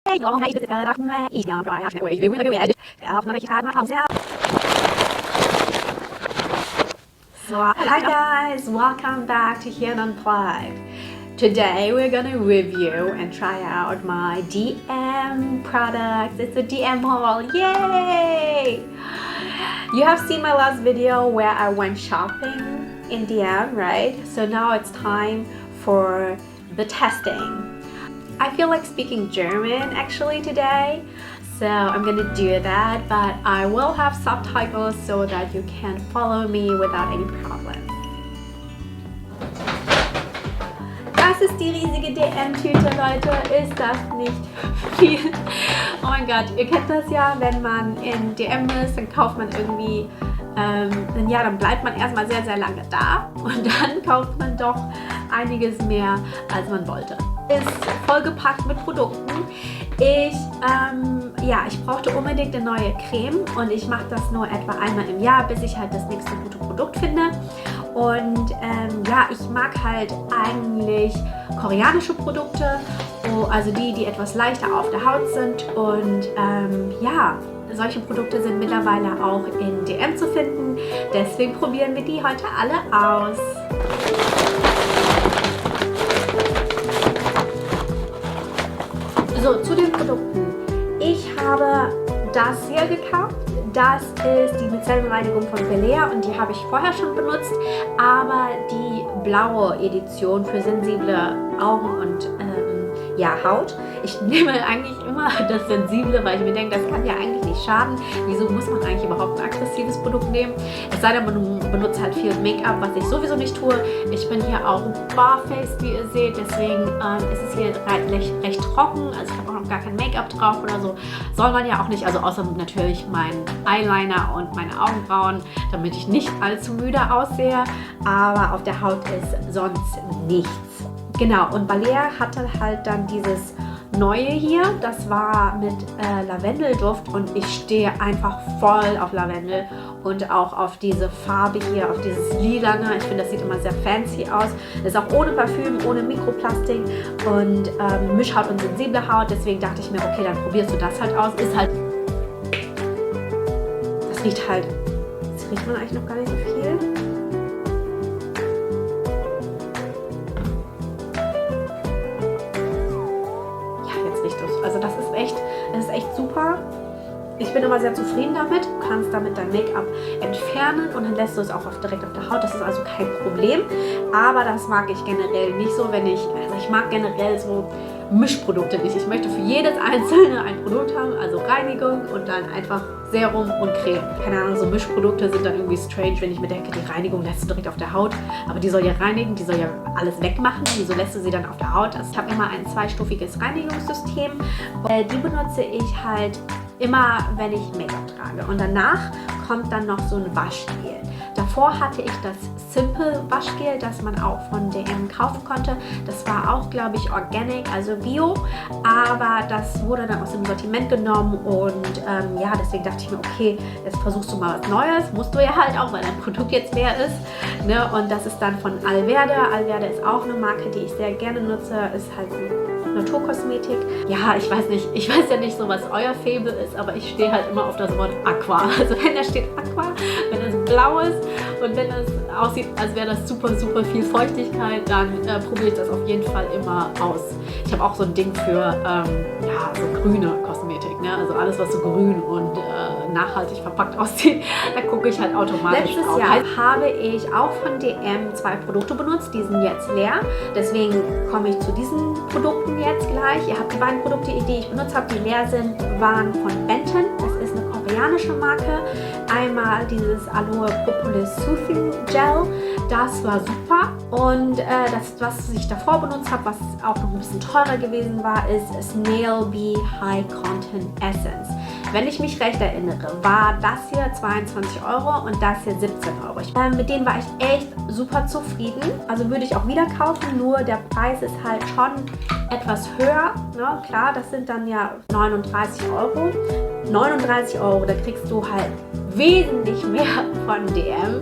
So, hi guys, welcome back to Here Unplugged. Today we're gonna review and try out my DM products. It's a DM haul, yay! You have seen my last video where I went shopping in DM, right? So now it's time for the testing. I feel like speaking German actually today, so I'm gonna do that, but I will have subtitles so that you can follow me without any problem. Das ist die riesige DM-Tüte, Leute. Ist das nicht viel? Oh mein Gott, ihr kennt das ja, wenn man in DM ist, dann kauft man irgendwie, dann bleibt man erstmal sehr, sehr lange da und dann kauft man doch einiges mehr, als man wollte. Ist vollgepackt mit Produkten. Ich brauchte unbedingt eine neue Creme und ich mache das nur etwa einmal im Jahr, bis ich halt das nächste gute Produkt finde. Und ich mag halt eigentlich koreanische Produkte, also die etwas leichter auf der Haut sind. Und solche Produkte sind mittlerweile auch in DM zu finden. Deswegen probieren wir die heute alle aus. So, zu den Produkten. Ich habe das hier gekauft. Das ist die Micellenreinigung von Pelea und die habe ich vorher schon benutzt, aber die blaue Edition für sensible Augen und Haut. Ich nehme eigentlich immer das Sensible, weil ich mir denke, das kann ja eigentlich nicht schaden. Wieso muss man eigentlich überhaupt ein aggressives Produkt nehmen? Es sei denn, man benutzt halt viel Make-up, was ich sowieso nicht tue. Ich bin hier auch barefaced, wie ihr seht, deswegen ist es hier recht trocken. Also ich habe auch noch gar kein Make-up drauf oder so. Soll man ja auch nicht, also außer natürlich mein Eyeliner und meine Augenbrauen, damit ich nicht allzu müde aussehe. Aber auf der Haut ist sonst nichts. Genau, und Balea hatte halt dann dieses Neue hier, das war mit Lavendelduft und ich stehe einfach voll auf Lavendel und auch auf diese Farbe hier, auf dieses Lilane. Ich finde, das sieht immer sehr fancy aus. Das ist auch ohne Parfüm, ohne Mikroplastik und Mischhaut und sensible Haut. Deswegen dachte ich mir, okay, dann probierst du das halt aus. Das riecht man eigentlich noch gar nicht so viel. Also das ist echt super. Ich bin immer sehr zufrieden damit. Du kannst damit dein Make-up entfernen und dann lässt du es auch direkt auf der Haut. Das ist also kein Problem. Aber das mag ich generell nicht so, ich mag generell so Mischprodukte nicht. Ich möchte für jedes einzelne ein Produkt haben, also Reinigung und dann einfach Serum und Creme. Keine Ahnung, so Mischprodukte sind dann irgendwie strange, wenn ich mir denke, die Reinigung lässt du direkt auf der Haut, aber die soll ja reinigen, die soll ja alles wegmachen. Wieso lässt du sie dann auf der Haut? Also ich habe immer ein zweistufiges Reinigungssystem. Die benutze ich halt immer, wenn ich Make-up trage. Und danach kommt dann noch so ein Waschgel. Davor hatte ich das Simple Waschgel, das man auch von DM kaufen konnte. Das war auch, glaube ich, organic, also bio. Aber das wurde dann aus dem Sortiment genommen und deswegen dachte ich mir, okay, jetzt versuchst du mal was Neues. Musst du ja halt auch, weil dein Produkt jetzt leer ist. Ne? Und das ist dann von Alverde. Alverde ist auch eine Marke, die ich sehr gerne nutze. Ist halt Naturkosmetik. Ja, ich weiß ja nicht so, was euer Faible ist, aber ich stehe halt immer auf das Wort Aqua. Also wenn da steht Aqua, wenn es blau ist und wenn es aussieht, als wäre das super, super viel Feuchtigkeit, dann probiere ich das auf jeden Fall immer aus. Ich habe auch so ein Ding für so grüne Kosmetik, ne? Also alles, was so grün und nachhaltig verpackt aussieht, da gucke ich halt automatisch Letztes drauf. Jahr habe ich auch von DM 2 Produkte benutzt, die sind jetzt leer. Deswegen komme ich zu diesen Produkten jetzt gleich. Ihr habt die beiden Produkte, die ich benutzt habe, die leer sind, waren von Benton. Das ist eine koreanische Marke. Einmal dieses Aloe Propolis Soothing Gel. Das war super. Und das, was ich davor benutzt habe, was auch noch ein bisschen teurer gewesen war, ist Snail Bee High Content Essence. Wenn ich mich recht erinnere, war das hier 22 € und das hier 17 €. Mit denen war ich echt super zufrieden. Also würde ich auch wieder kaufen, nur der Preis ist halt schon etwas höher. Ne? Klar, das sind dann ja 39 €. 39 €, da kriegst du halt wesentlich mehr von DM.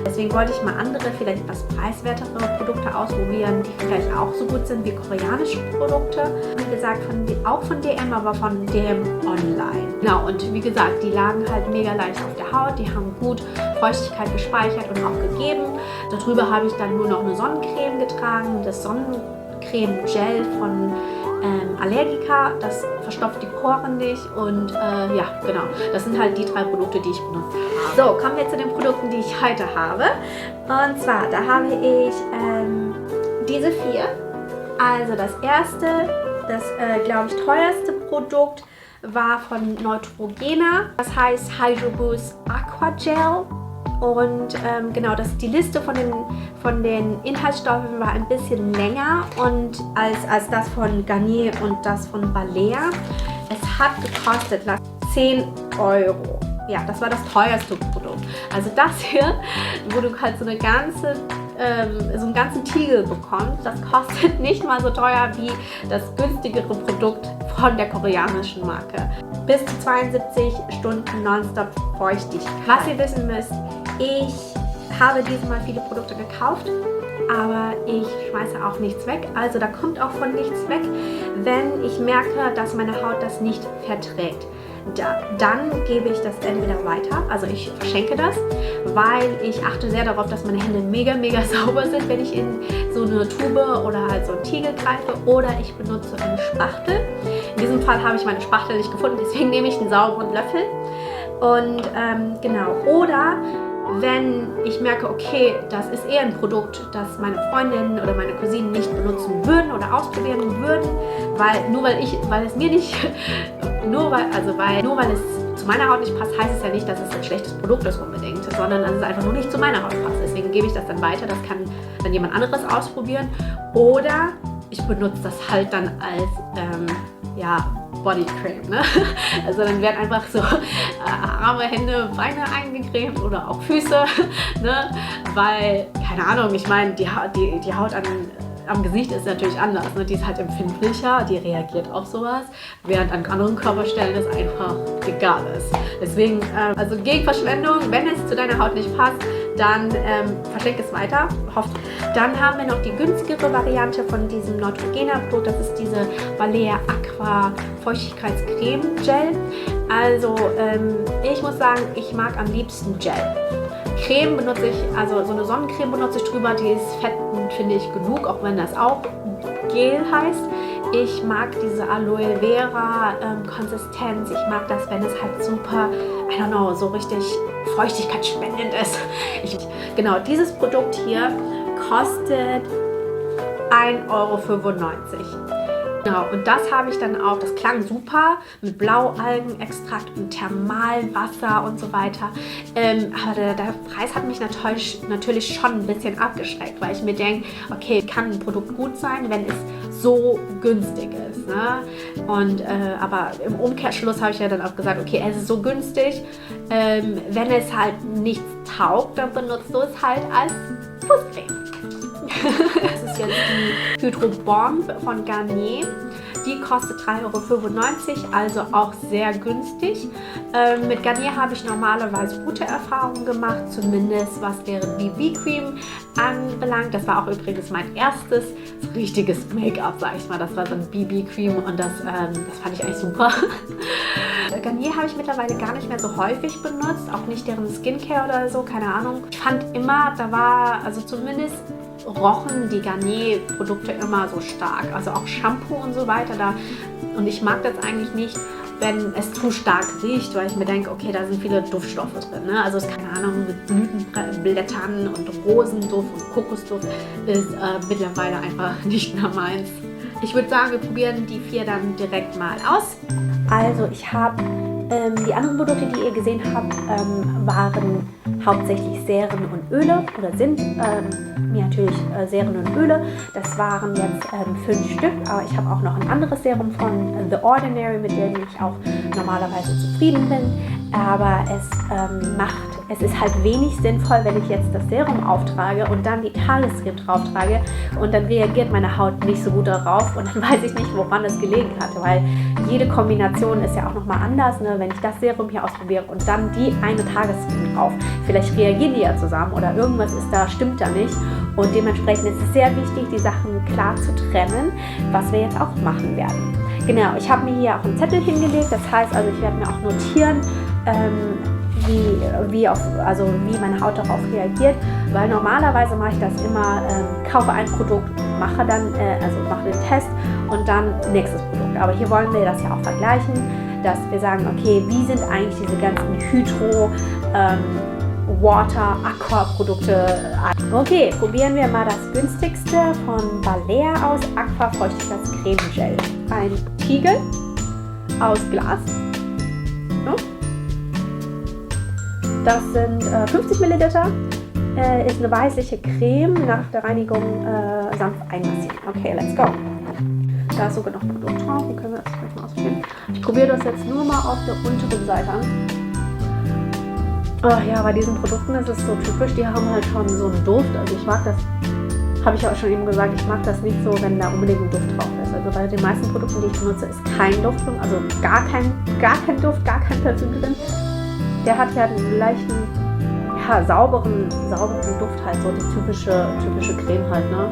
Deswegen wollte ich mal andere, vielleicht etwas preiswertere Produkte ausprobieren, die vielleicht auch so gut sind wie koreanische Produkte. Wie gesagt, auch von DM, aber von DM Online. Genau, und wie gesagt, die lagen halt mega leicht auf der Haut, die haben gut Feuchtigkeit gespeichert und auch gegeben. Darüber habe ich dann nur noch eine Sonnencreme getragen, das Sonnencreme-Gel von Allergica, das verstopft die Poren nicht und ja, genau, das sind halt die 3 Produkte, die ich benutzt habe. So, kommen wir zu den Produkten, die ich heute habe. Und zwar, da habe ich diese 4. Also das erste, das glaube ich teuerste Produkt war von Neutrogena. Das heißt Hydro Boost Aqua Gel. Und genau, die Liste von den Inhaltsstoffen war ein bisschen länger und als das von Garnier und das von Balea. Es hat gekostet 10 €. Ja, das war das teuerste Produkt. Also das hier, wo du halt so einen ganzen Tiegel bekommst, das kostet nicht mal so teuer wie das günstigere Produkt von der koreanischen Marke. Bis zu 72 Stunden nonstop Feuchtigkeit. Was ihr wissen müsst, ich habe diesmal viele Produkte gekauft, aber ich schmeiße auch nichts weg. Also da kommt auch von nichts weg, wenn ich merke, dass meine Haut das nicht verträgt. Dann gebe ich das entweder weiter, also ich verschenke das, weil ich achte sehr darauf, dass meine Hände mega, mega sauber sind, wenn ich in so eine Tube oder halt so einen Tiegel greife, oder ich benutze eine Spachtel. In diesem Fall habe ich meine Spachtel nicht gefunden, deswegen nehme ich einen sauberen Löffel. Und genau, oder wenn ich merke, okay, das ist eher ein Produkt, das meine Freundinnen oder meine Cousinen nicht benutzen würden oder ausprobieren würden, weil es zu meiner Haut nicht passt, heißt es ja nicht, dass es ein schlechtes Produkt ist unbedingt, sondern dass es einfach nur nicht zu meiner Haut passt. Deswegen gebe ich das dann weiter, das kann dann jemand anderes ausprobieren, oder ich benutze das halt dann als Bodycreme, ne? Also dann werden einfach so Arme, Hände, Beine eingecremt oder auch Füße, ne? Weil, keine Ahnung, ich meine, die Haut am Gesicht ist natürlich anders, ne? Die ist halt empfindlicher, die reagiert auf sowas, während an anderen Körperstellen es einfach egal ist. Deswegen, also gegen Verschwendung, wenn es zu deiner Haut nicht passt, dann verschenk es weiter. Dann haben wir noch die günstigere Variante von diesem Neutrogena-Produkt. Das ist diese Balea Aqua Feuchtigkeitscreme Gel. Also ich muss sagen, ich mag am liebsten Gel. Creme benutze ich, also so eine Sonnencreme benutze ich drüber, die ist fett, finde ich, genug, auch wenn das auch Gel heißt. Ich mag diese Aloe Vera Konsistenz. Ich mag das, wenn es halt super, I don't know, so richtig feuchtigkeitsspendend ist. Genau, dieses Produkt hier kostet 1,95 €. Genau, und das habe ich dann auch, das klang super, mit Blaualgenextrakt und Thermalwasser und so weiter. Aber der Preis hat mich natürlich schon ein bisschen abgeschreckt, weil ich mir denke, okay, kann ein Produkt gut sein, wenn es so günstig ist. Ne? Und, aber im Umkehrschluss habe ich ja dann auch gesagt, okay, es ist so günstig, wenn es halt nichts taugt, dann benutzt du es halt als Fußcreme. Das ist jetzt die Hydro Bomb von Garnier. Die kostet 3,95 €, also auch sehr günstig. Mit Garnier habe ich normalerweise gute Erfahrungen gemacht, zumindest was deren BB-Cream anbelangt. Das war auch übrigens mein erstes richtiges Make-up, sag ich mal. Das war so ein BB-Cream und das fand ich eigentlich super. Garnier habe ich mittlerweile gar nicht mehr so häufig benutzt, auch nicht deren Skincare oder so, keine Ahnung. Ich fand immer, also zumindest rochen die Garnier-Produkte immer so stark, also auch Shampoo und so weiter. Und ich mag das eigentlich nicht, wenn es zu stark riecht, weil ich mir denke, okay, da sind viele Duftstoffe drin. Ne? Also es ist, keine Ahnung, mit Blütenblättern und Rosenduft und Kokosduft ist mittlerweile einfach nicht mehr meins. Ich würde sagen, wir probieren die 4 dann direkt mal aus. Also ich habe die anderen Produkte, die ihr gesehen habt, waren hauptsächlich Serien und Öle oder sind natürlich Serien und Öle. Das waren jetzt 5 Stück, aber ich habe auch noch ein anderes Serum von The Ordinary, mit dem ich auch normalerweise zufrieden bin. Aber es macht es ist halt wenig sinnvoll, wenn ich jetzt das Serum auftrage und dann die Tagescreme drauf trage und dann reagiert meine Haut nicht so gut darauf und dann weiß ich nicht, woran es gelegen hatte, weil jede Kombination ist ja auch nochmal anders, ne? Wenn ich das Serum hier ausprobiere und dann die eine Tagescreme drauf, vielleicht reagieren die ja zusammen oder irgendwas ist da, stimmt da nicht und dementsprechend ist es sehr wichtig, die Sachen klar zu trennen, was wir jetzt auch machen werden. Genau, ich habe mir hier auch einen Zettel hingelegt, das heißt also, ich werde mir auch notieren, wie meine Haut darauf reagiert, weil normalerweise mache ich das immer, kaufe ein Produkt, mache den Test und dann nächstes Produkt. Aber hier wollen wir das ja auch vergleichen, dass wir sagen, okay, wie sind eigentlich diese ganzen Hydro, Water, Aqua Produkte. Okay, probieren wir mal das günstigste von Balea aus, Aqua Feuchtigkeitscreme-Gel. Ein Tiegel aus Glas. So. Das sind 50 Milliliter. Ist eine weißliche Creme, nach der Reinigung sanft einmassieren. Okay, let's go. Da ist sogar noch Produkt drauf. Wie können wir das gleich mal ausprobieren? Ich probiere das jetzt nur mal auf der unteren Seite an. Oh ja, bei diesen Produkten ist es so typisch, die haben halt schon so einen Duft. Also ich mag das, habe ich ja auch schon eben gesagt, ich mag das nicht so, wenn da unbedingt ein Duft drauf ist. Also bei den meisten Produkten, die ich benutze, ist kein Duft drin, also gar kein Duft, gar kein Parfüm drin. Der hat ja einen leichten, ja, sauberen Duft halt, so die typische Creme halt, ne?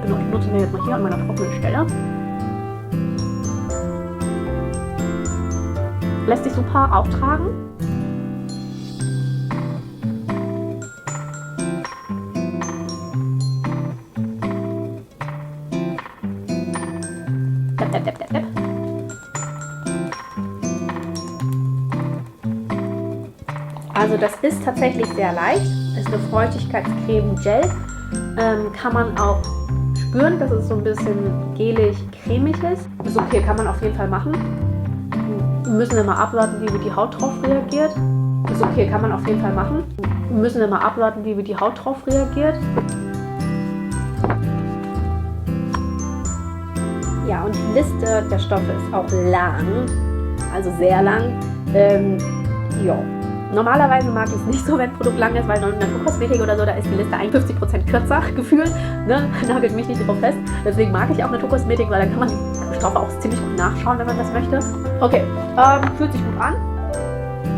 Genau, ich nutze mir jetzt mal hier an meiner trockenen Stelle. Lässt sich super auftragen. Also das ist tatsächlich sehr leicht. Ist eine Feuchtigkeitscreme-Gel. Kann man auch spüren, dass es so ein bisschen gelig-cremig ist. Ist okay, kann man auf jeden Fall machen. Müssen wir mal abwarten, wie die Haut drauf reagiert. Ist okay, kann man auf jeden Fall machen. Müssen wir mal abwarten, wie die Haut drauf reagiert. Ja, und die Liste der Stoffe ist auch lang, also sehr lang. Ja. Normalerweise mag ich es nicht so, wenn ein Produkt lang ist, weil in Naturkosmetik oder so, da ist die Liste eigentlich 50% kürzer gefühlt. Ne? Nagelt mich nicht drauf fest. Deswegen mag ich auch Naturkosmetik, weil dann kann man die Stoffe auch ziemlich gut nachschauen, wenn man das möchte. Okay, fühlt sich gut an.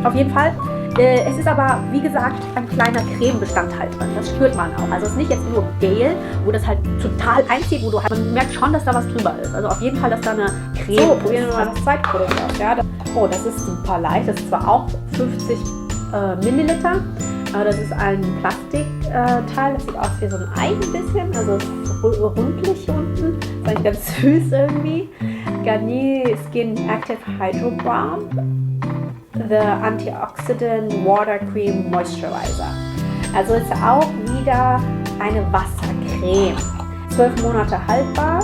Auf jeden Fall. Es ist aber, wie gesagt, ein kleiner Cremebestandteil drin. Das spürt man auch. Also es ist nicht jetzt nur Gel, wo das halt total einzieht, wo du halt, man merkt schon, dass da was drüber ist. Also auf jeden Fall, dass da eine Creme ist. So, probieren wir mal das zweite Produkt aus. Ja, oh, das ist super leicht. Das ist zwar auch 50 Milliliter, aber das ist ein Plastikteil. Das sieht aus wie so ein Ei ein bisschen, also rundlich unten. Das ist eigentlich ganz süß irgendwie. Garnier Skin Active Hydro Balm. The Antioxidant Water Cream Moisturizer. Also ist auch wieder eine Wassercreme. 12 Monate haltbar.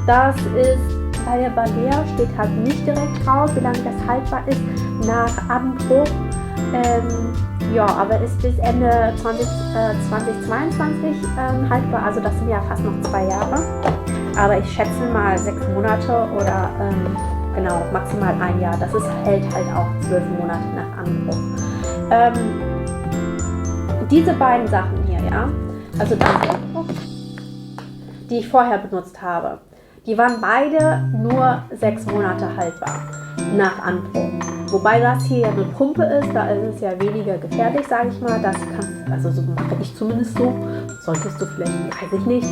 Das ist bei der Balea, steht halt nicht direkt drauf, wie lange das haltbar ist nach Anbruch. Ja, aber ist bis Ende 2022 haltbar. Also das sind ja fast noch 2 Jahre. Aber ich schätze mal 6 Monate oder genau, maximal 1 Jahr. Das hält halt auch 12 Monate nach Anbruch. Diese beiden Sachen hier, ja, also das hier, die ich vorher benutzt habe, die waren beide nur 6 Monate haltbar nach Anbruch. Wobei das hier eine Pumpe ist, da ist es ja weniger gefährlich, sage ich mal. Das kann, also so mache ich zumindest so. Solltest du vielleicht, weiß ich nicht.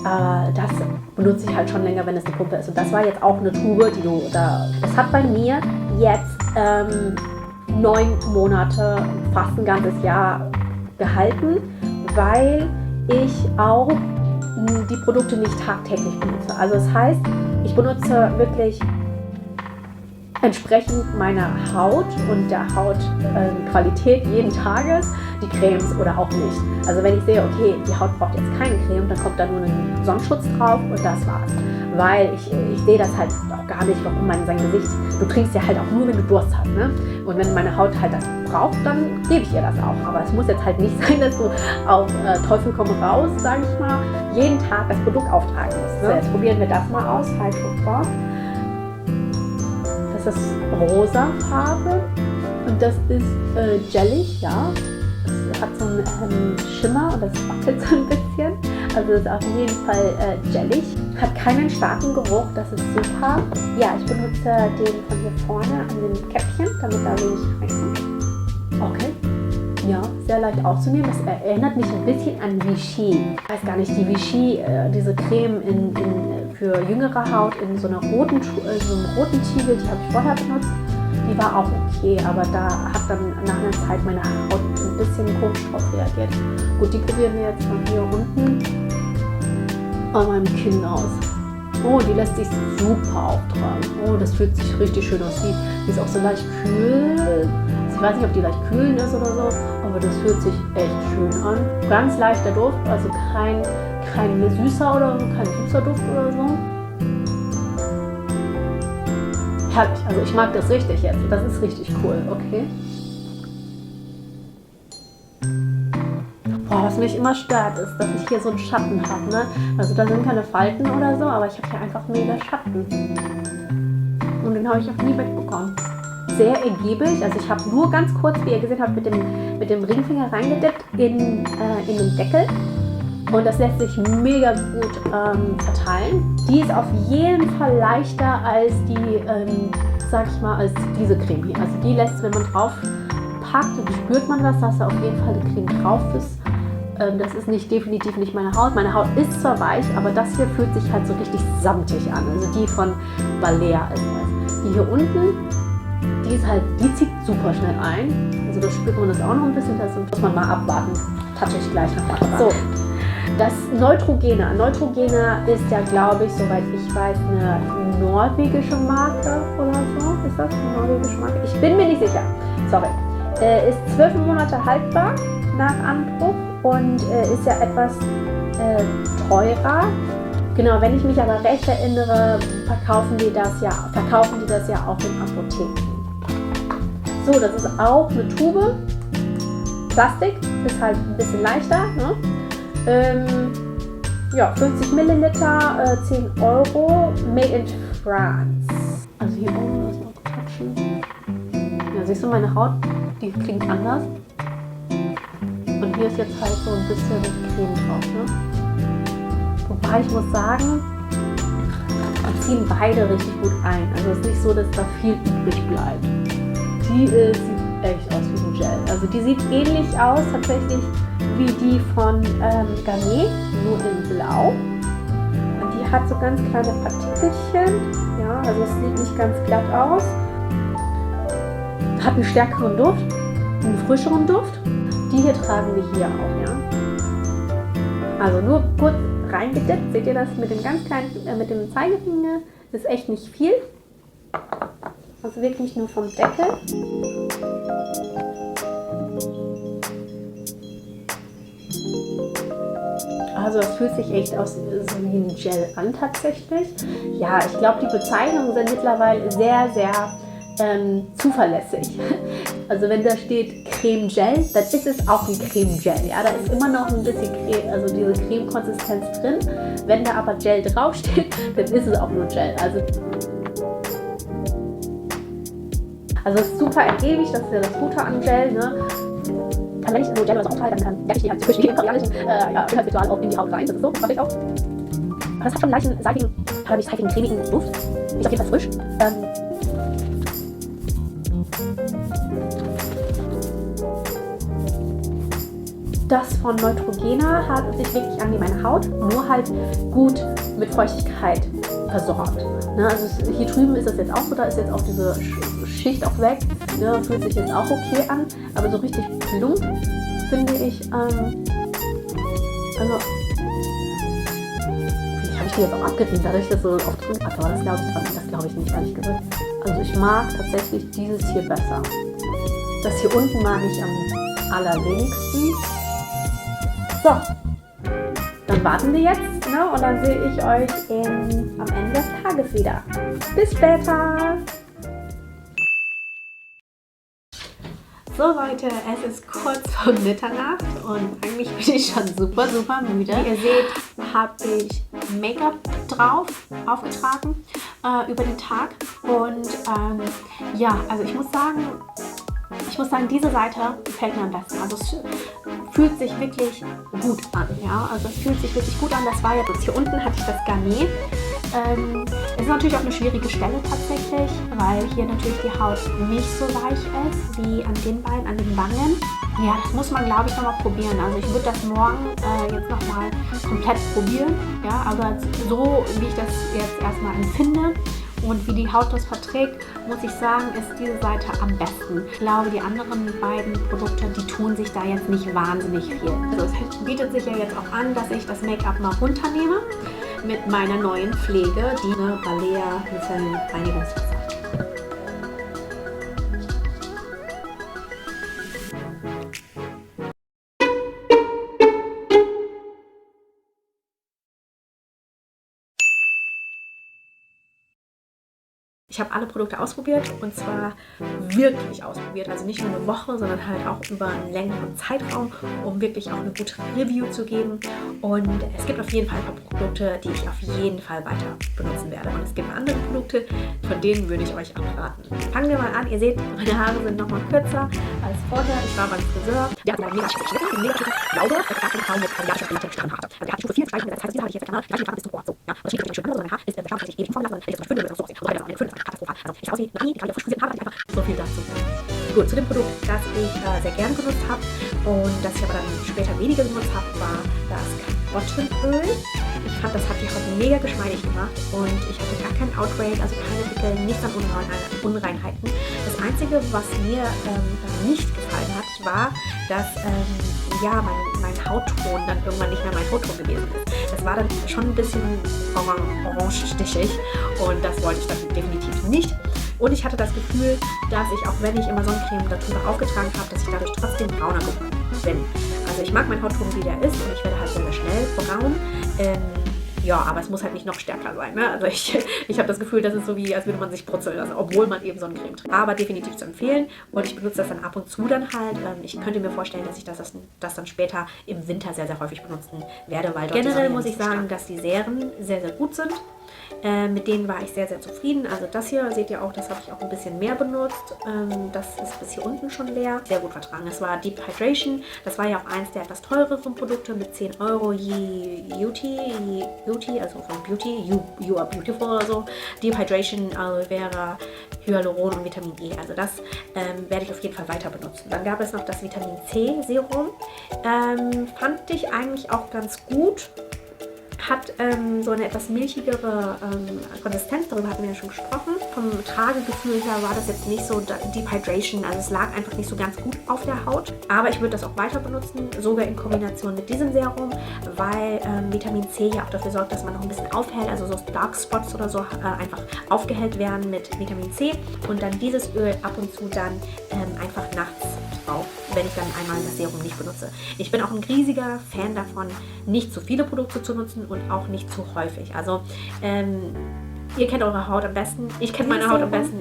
Das benutze ich halt schon länger, wenn es eine Pumpe ist. Und das war jetzt auch eine Tube, die du da. Das hat bei mir jetzt 9 Monate, fast ein ganzes Jahr gehalten, weil ich auch die Produkte nicht tagtäglich benutze. Also das heißt, ich benutze wirklich entsprechend meiner Haut und der Hautqualität jeden Tages die Cremes oder auch nicht. Also wenn ich sehe, okay, die Haut braucht jetzt keine Creme, dann kommt da nur ein Sonnenschutz drauf und das war's. Weil ich sehe das halt auch gar nicht, warum man sein Gesicht, du trinkst ja halt auch nur, wenn du Durst hast, ne? Und wenn meine Haut halt das braucht, dann gebe ich ihr das auch. Aber es muss jetzt halt nicht sein, dass du auf Teufel komm raus, sage ich mal, jeden Tag das Produkt auftragen musst. Ne? So, jetzt probieren wir das mal aus, Hydro Balm. Das ist rosa Farbe. Und das ist gellig, ja. Es hat so einen Schimmer und das wackelt so ein bisschen. Also ist auf jeden Fall gellig. Hat keinen starken Geruch, das ist super. Ja, ich benutze den von hier vorne an dem Käppchen, damit da wenig reinkommt. Okay. Ja, sehr leicht aufzunehmen. Das erinnert mich ein bisschen an Vichy. Ich weiß gar nicht, die Vichy, diese Creme für jüngere Haut in so einem roten Tiegel, die habe ich vorher benutzt. Die war auch okay, aber da hat dann nach einer Zeit meine Haut ein bisschen komisch drauf reagiert. Gut, die probieren wir jetzt von hier unten an meinem Kinn aus. Oh, die lässt sich super auftragen. Oh, das fühlt sich richtig schön aus. Die ist auch so leicht kühl. Ich weiß nicht, ob die leicht kühlend ist oder so, aber das fühlt sich echt schön an. Ganz leichter Duft, also kein süßer oder so, kein süßer Duft oder so. Herrlich, also ich mag das richtig jetzt. Das ist richtig cool, okay. Boah, was mich immer stört, ist, dass ich hier so einen Schatten habe, ne? Also da sind keine Falten oder so, aber ich habe hier einfach mega Schatten. Und den habe ich auch nie wegbekommen. Sehr ergiebig, also ich habe nur ganz kurz, wie ihr gesehen habt, mit dem Ringfinger reingedippt in den Deckel. Und das lässt sich mega gut verteilen. Die ist auf jeden Fall leichter als die, sag ich mal, als diese Creme hier. Also die lässt, wenn man drauf packt, spürt man das, dass da auf jeden Fall eine Creme drauf ist. Das ist definitiv nicht meine Haut. Meine Haut ist zwar weich, aber das hier fühlt sich halt so richtig samtig an. Also die von Balea ist das. Die hier unten, die zieht super schnell ein. Also da spürt man das auch noch ein bisschen. Das muss man mal abwarten. Touche ich gleich nochmal dran. So. Das Neutrogena. Neutrogena ist ja, glaube ich, soweit ich weiß, eine norwegische Marke oder so. Ist das eine norwegische Marke? Ich bin mir nicht sicher. Sorry. Ist 12 Monate haltbar nach Anbruch und ist ja etwas teurer. Genau, wenn ich mich aber recht erinnere, verkaufen die das ja auch in Apotheken. So, das ist auch eine Tube. Plastik, ist halt ein bisschen leichter, ne? 50 Milliliter, 10 Euro, made in France. Also hier oben, lass mal touchen. Ja, siehst du, meine Haut, die klingt anders. Und hier ist jetzt halt so ein bisschen Creme drauf, ne? Wobei ich muss sagen, die ziehen beide richtig gut ein. Also es ist nicht so, dass da viel übrig bleibt. Die sieht echt aus wie ein Gel. Also die sieht ähnlich aus tatsächlich wie die von Garnier, nur in Blau. Und die hat so ganz kleine Partikelchen. Ja, also es sieht nicht ganz glatt aus. Hat einen stärkeren Duft, einen frischeren Duft. Die hier tragen wir hier auch, ja. Also nur kurz reingedippt. Seht ihr das mit dem ganz kleinen, mit dem Zeigefinger? Das ist echt nicht viel. Also wirklich nur vom Deckel. Also das fühlt sich echt aus so wie ein Gel an tatsächlich. Ja, ich glaube, die Bezeichnungen sind mittlerweile sehr, sehr zuverlässig. Also wenn da steht Creme Gel, dann ist es auch ein Creme Gel. Ja, da ist immer noch ein bisschen also diese Creme-Konsistenz drin. Wenn da aber Gel draufsteht, dann ist es auch nur Gel. Also es ist super ergiebig, das ist ja das Gute an Gel, ne? Wenn ich so Gel oder so aufhalte, dann werde ich die halt zwischen den koreanischen Schönheitsritualen auch in die Haut rein. Das ist so, mache ich auch. Aber es hat schon einen leichten, seifigen, cremigen Duft. Ist auf jeden Fall frisch. Das von Neutrogena hat sich wirklich an wie meine Haut, nur halt gut mit Feuchtigkeit versorgt. Ne, also hier drüben ist das jetzt auch so, da ist jetzt auch diese Schicht auch weg. Ne, fühlt sich jetzt auch okay an, aber so richtig plump finde ich. Also vielleicht habe ich die jetzt auch abgerieben, dadurch, dass so oft drin ist, aber das glaube ich nicht, ehrlich gesagt. Also ich mag tatsächlich dieses hier besser. Das hier unten mag ich am allerwenigsten. So, dann warten wir jetzt, ne, und dann sehe ich euch am Ende des Tages wieder. Bis später! So Leute, es ist kurz vor Mitternacht und eigentlich bin ich schon super, super müde. Wie ihr seht, habe ich Make-up aufgetragen über den Tag und ja, also ich muss sagen, Ich muss sagen, diese Seite gefällt mir am besten. Also es fühlt sich wirklich gut an. Ja? Also es fühlt sich wirklich gut an. Das war jetzt hier unten hatte ich das Garnet. Es ist natürlich auch eine schwierige Stelle tatsächlich, weil hier natürlich die Haut nicht so weich ist wie an den Beinen, an den Wangen. Ja, das muss man, glaube ich, nochmal probieren. Also ich würde das morgen jetzt nochmal komplett probieren. Ja, aber so wie ich das jetzt erstmal empfinde und wie die Haut das verträgt, muss ich sagen, ist diese Seite am besten. Ich glaube, die anderen beiden Produkte, die tun sich da jetzt nicht wahnsinnig viel. Also es bietet sich ja jetzt auch an, dass ich das Make-up mal runternehme mit meiner neuen Pflege, die Balea Reinigungswasser. Ich habe alle Produkte ausprobiert und zwar wirklich ausprobiert, also nicht nur eine Woche, sondern halt auch über einen längeren Zeitraum, um wirklich auch eine gute Review zu geben. Und es gibt auf jeden Fall ein paar Produkte, die ich auf jeden Fall weiter benutzen werde. Und es gibt andere Produkte, von denen würde ich euch abraten. Fangen wir mal an. Ihr seht, meine Haare sind nochmal kürzer als vorher. Ich war beim Friseur. Der hat eine negative Blaue, das hat eine Frau mit asiatischer Strandhaare. Also der hat die Stufe 4 gleich, das heißt, diese habe ich jetzt gleich bis zum Ohr. So, ja. Das steht nicht schön, sondern mein Haar ist der Schaum sich ewig vorne lassen, wenn ich jetzt zum Beispiel so aussehen. Und eine 5 Katastrophe. Also ich aussehe, die gerade frisch frisiert habe, einfach so viel dazu. Gut, zu dem Produkt, das ich sehr gerne genutzt habe und das ich aber dann später weniger genutzt habe, war das Karottenöl. Ich fand, das hat die Haut mega geschmeidig gemacht und ich hatte gar keinen Outbreak, also keine Pickel, nichts an Unreinheiten. Das Einzige, was mir nicht gefallen hat, war, dass ja, mein Hautton dann irgendwann nicht mehr mein Hautton gewesen ist. Das war dann schon ein bisschen orange-stichig und das wollte ich dann definitiv nicht. Und ich hatte das Gefühl, dass ich, auch wenn ich immer Sonnencreme darüber aufgetragen habe, dass ich dadurch trotzdem brauner geworden bin. Also ich mag meinen Hautton, wie der ist und ich werde halt sehr, sehr schnell braun. Ja, aber es muss halt nicht noch stärker sein. Ne? Also ich habe das Gefühl, das ist so wie, als würde man sich brutzeln lassen, obwohl man eben Sonnencreme trägt. Aber definitiv zu empfehlen und ich benutze das dann ab und zu dann halt. Ich könnte mir vorstellen, dass ich das dann später im Winter sehr, sehr häufig benutzen werde, weil generell muss ich sagen, dass die Serien sehr, sehr gut sind. Mit denen war ich sehr, sehr zufrieden. Also das hier, seht ihr auch, das habe ich auch ein bisschen mehr benutzt. Das ist bis hier unten schon leer. Sehr gut vertragen. Das war Deep Hydration. Das war ja auch eins der etwas teureren Produkte mit 10 Euro Beauty, also von Beauty, you are beautiful oder so. Deep Hydration, Aloe Vera, Hyaluron und Vitamin E. Also das werde ich auf jeden Fall weiter benutzen. Dann gab es noch das Vitamin C Serum. Fand ich eigentlich auch ganz gut. Hat so eine etwas milchigere Konsistenz, darüber hatten wir ja schon gesprochen. Vom Tragegefühl her war das jetzt nicht so Deep Hydration, also es lag einfach nicht so ganz gut auf der Haut. Aber ich würde das auch weiter benutzen, sogar in Kombination mit diesem Serum, weil Vitamin C ja auch dafür sorgt, dass man noch ein bisschen aufhellt, also so Dark Spots oder so einfach aufgehellt werden mit Vitamin C und dann dieses Öl ab und zu dann einfach nachts drauf, wenn ich dann einmal das Serum nicht benutze. Ich bin auch ein riesiger Fan davon, nicht zu viele Produkte zu nutzen und auch nicht zu häufig. Also ihr kennt eure Haut am besten. Ich kenne meine Haut am besten.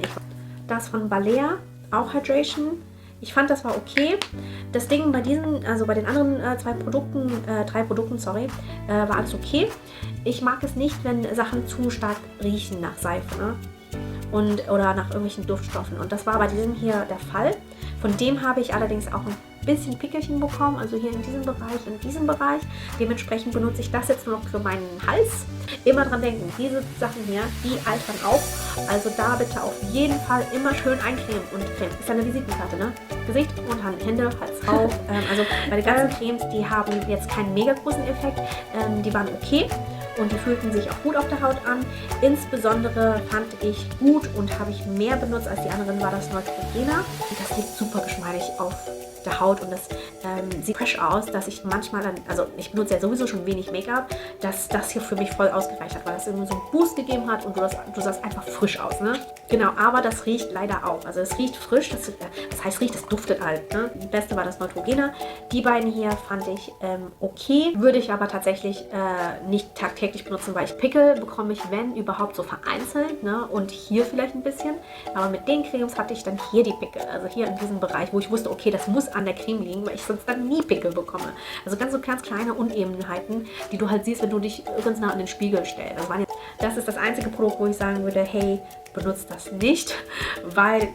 Das von Balea, auch Hydration. Ich fand, das war okay. Das Ding bei diesen, also bei den anderen drei Produkten, war alles okay. Ich mag es nicht, wenn Sachen zu stark riechen nach Seife, ne? Oder nach irgendwelchen Duftstoffen. Und das war bei diesem hier der Fall. Von dem habe ich allerdings auch ein bisschen Pickelchen bekommen, also hier in diesem Bereich, Dementsprechend benutze ich das jetzt nur noch für meinen Hals. Immer dran denken, diese Sachen hier, die altern auch. Also da bitte auf jeden Fall immer schön eincremen und cremen. Ist ja eine Visitenkarte, ne? Gesicht und Hand, Hände, Hals auch. Also meine ganzen Cremes, die haben jetzt keinen mega großen Effekt. Die waren okay. Und die fühlten sich auch gut auf der Haut an. Insbesondere fand ich gut und habe ich mehr benutzt als die anderen, war das Neutrogena. Und das liegt super geschmeidig auf der Haut und das sieht fresh aus, dass ich manchmal dann, also ich benutze ja sowieso schon wenig Make-up, dass das hier für mich voll ausgereicht hat, weil das irgendwie so einen Boost gegeben hat und du sahst einfach frisch aus, ne? Genau, aber das riecht leider auch. Also es riecht frisch, das heißt riecht, das duftet halt, ne? Das Beste war das Neutrogena. Die beiden hier fand ich okay, würde ich aber tatsächlich nicht tagtäglich benutzen, weil ich Pickel bekomme ich, wenn überhaupt, so vereinzelt, ne? Und hier vielleicht ein bisschen, aber mit den Cremes hatte ich dann hier die Pickel, also hier in diesem Bereich, wo ich wusste, okay, das muss an der Creme liegen, weil ich sonst dann nie Pickel bekomme. Also ganz kleine Unebenheiten, die du halt siehst, wenn du dich ganz nah an den Spiegel stellst. Das ist das einzige Produkt, wo ich sagen würde, hey, benutzt das nicht, weil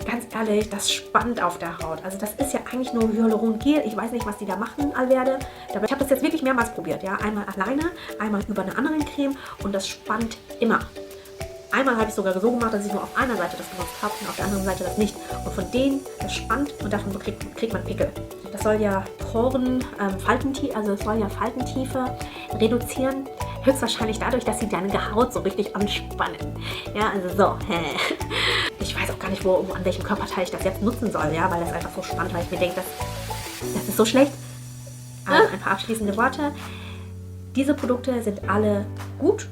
ganz ehrlich, das spannt auf der Haut. Also das ist ja eigentlich nur Hyaluron-Gel. Ich weiß nicht, was die da machen, Alverde. Aber ich habe das jetzt wirklich mehrmals probiert. Ja? Einmal alleine, einmal über eine andere Creme und das spannt immer. Einmal habe ich sogar so gemacht, dass ich nur auf einer Seite das benutzt habe und auf der anderen Seite das nicht. Und von denen, das spannt und davon kriegt man Pickel. Das soll ja Poren, also es soll ja Faltentiefe reduzieren. Höchstwahrscheinlich dadurch, dass sie deine Haut so richtig anspannen. Ja, also so. Ich weiß auch gar nicht, an welchem Körperteil ich das jetzt nutzen soll, ja, weil das einfach so spannt, weil ich mir denke, das ist so schlecht. Also ein paar abschließende Worte. Diese Produkte sind alle gut.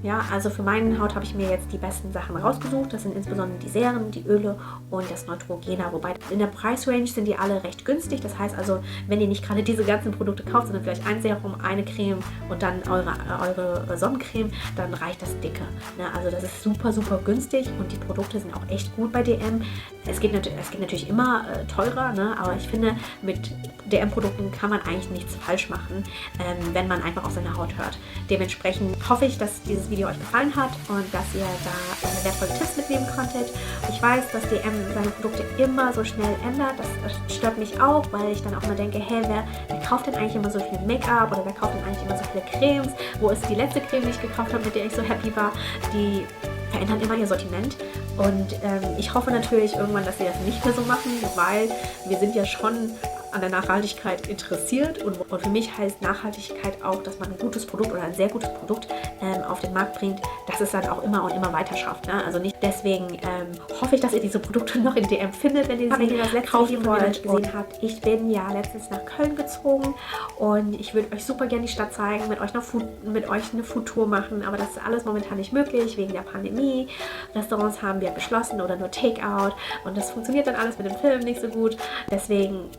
Ja, also für meine Haut habe ich mir jetzt die besten Sachen rausgesucht. Das sind insbesondere die Serien, die Öle und das Neutrogena. Wobei in der Preisrange sind die alle recht günstig. Das heißt also, wenn ihr nicht gerade diese ganzen Produkte kauft, sondern vielleicht ein Serum, eine Creme und dann eure Sonnencreme, dann reicht das dicke. Ne? Also das ist super, super günstig und die Produkte sind auch echt gut bei DM. Es geht natürlich immer teurer, ne? Aber ich finde, mit DM-Produkten kann man eigentlich nichts falsch machen, wenn man einfach auf seine Haut hört. Dementsprechend hoffe ich, dass dieses Video euch gefallen hat und dass ihr da wertvolle Tipps mitnehmen konntet. Ich weiß, dass DM seine Produkte immer so schnell ändert. Das stört mich auch, weil ich dann auch immer denke, hey, wer kauft denn eigentlich immer so viel Make-up oder wer kauft denn eigentlich immer so viele Cremes? Wo ist die letzte Creme, die ich gekauft habe, mit der ich so happy war? Die verändern immer ihr Sortiment und ich hoffe natürlich irgendwann, dass sie das nicht mehr so machen, weil wir sind ja schon an der Nachhaltigkeit interessiert und für mich heißt Nachhaltigkeit auch, dass man ein gutes Produkt oder ein sehr gutes Produkt auf den Markt bringt, dass es dann auch immer und immer weiter schafft. Ne? Also nicht deswegen hoffe ich, dass ihr diese Produkte noch in DM findet, wenn ihr sie das letzte Video gesehen habt. Ich bin ja letztens nach Köln gezogen und ich würde euch super gerne die Stadt zeigen, mit euch eine Foodtour machen, aber das ist alles momentan nicht möglich wegen der Pandemie. Restaurants haben wir geschlossen oder nur Takeout und das funktioniert dann alles mit dem Film nicht so gut. Deswegen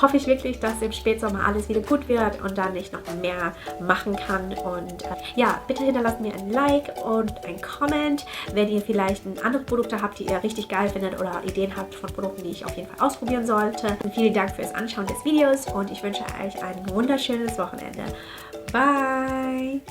hoffe ich wirklich, dass im Spätsommer alles wieder gut wird und dann ich noch mehr machen kann. Und ja, bitte hinterlasst mir ein Like und ein Comment, wenn ihr vielleicht andere Produkte habt, die ihr richtig geil findet oder Ideen habt von Produkten, die ich auf jeden Fall ausprobieren sollte. Und vielen Dank fürs Anschauen des Videos und ich wünsche euch ein wunderschönes Wochenende. Bye!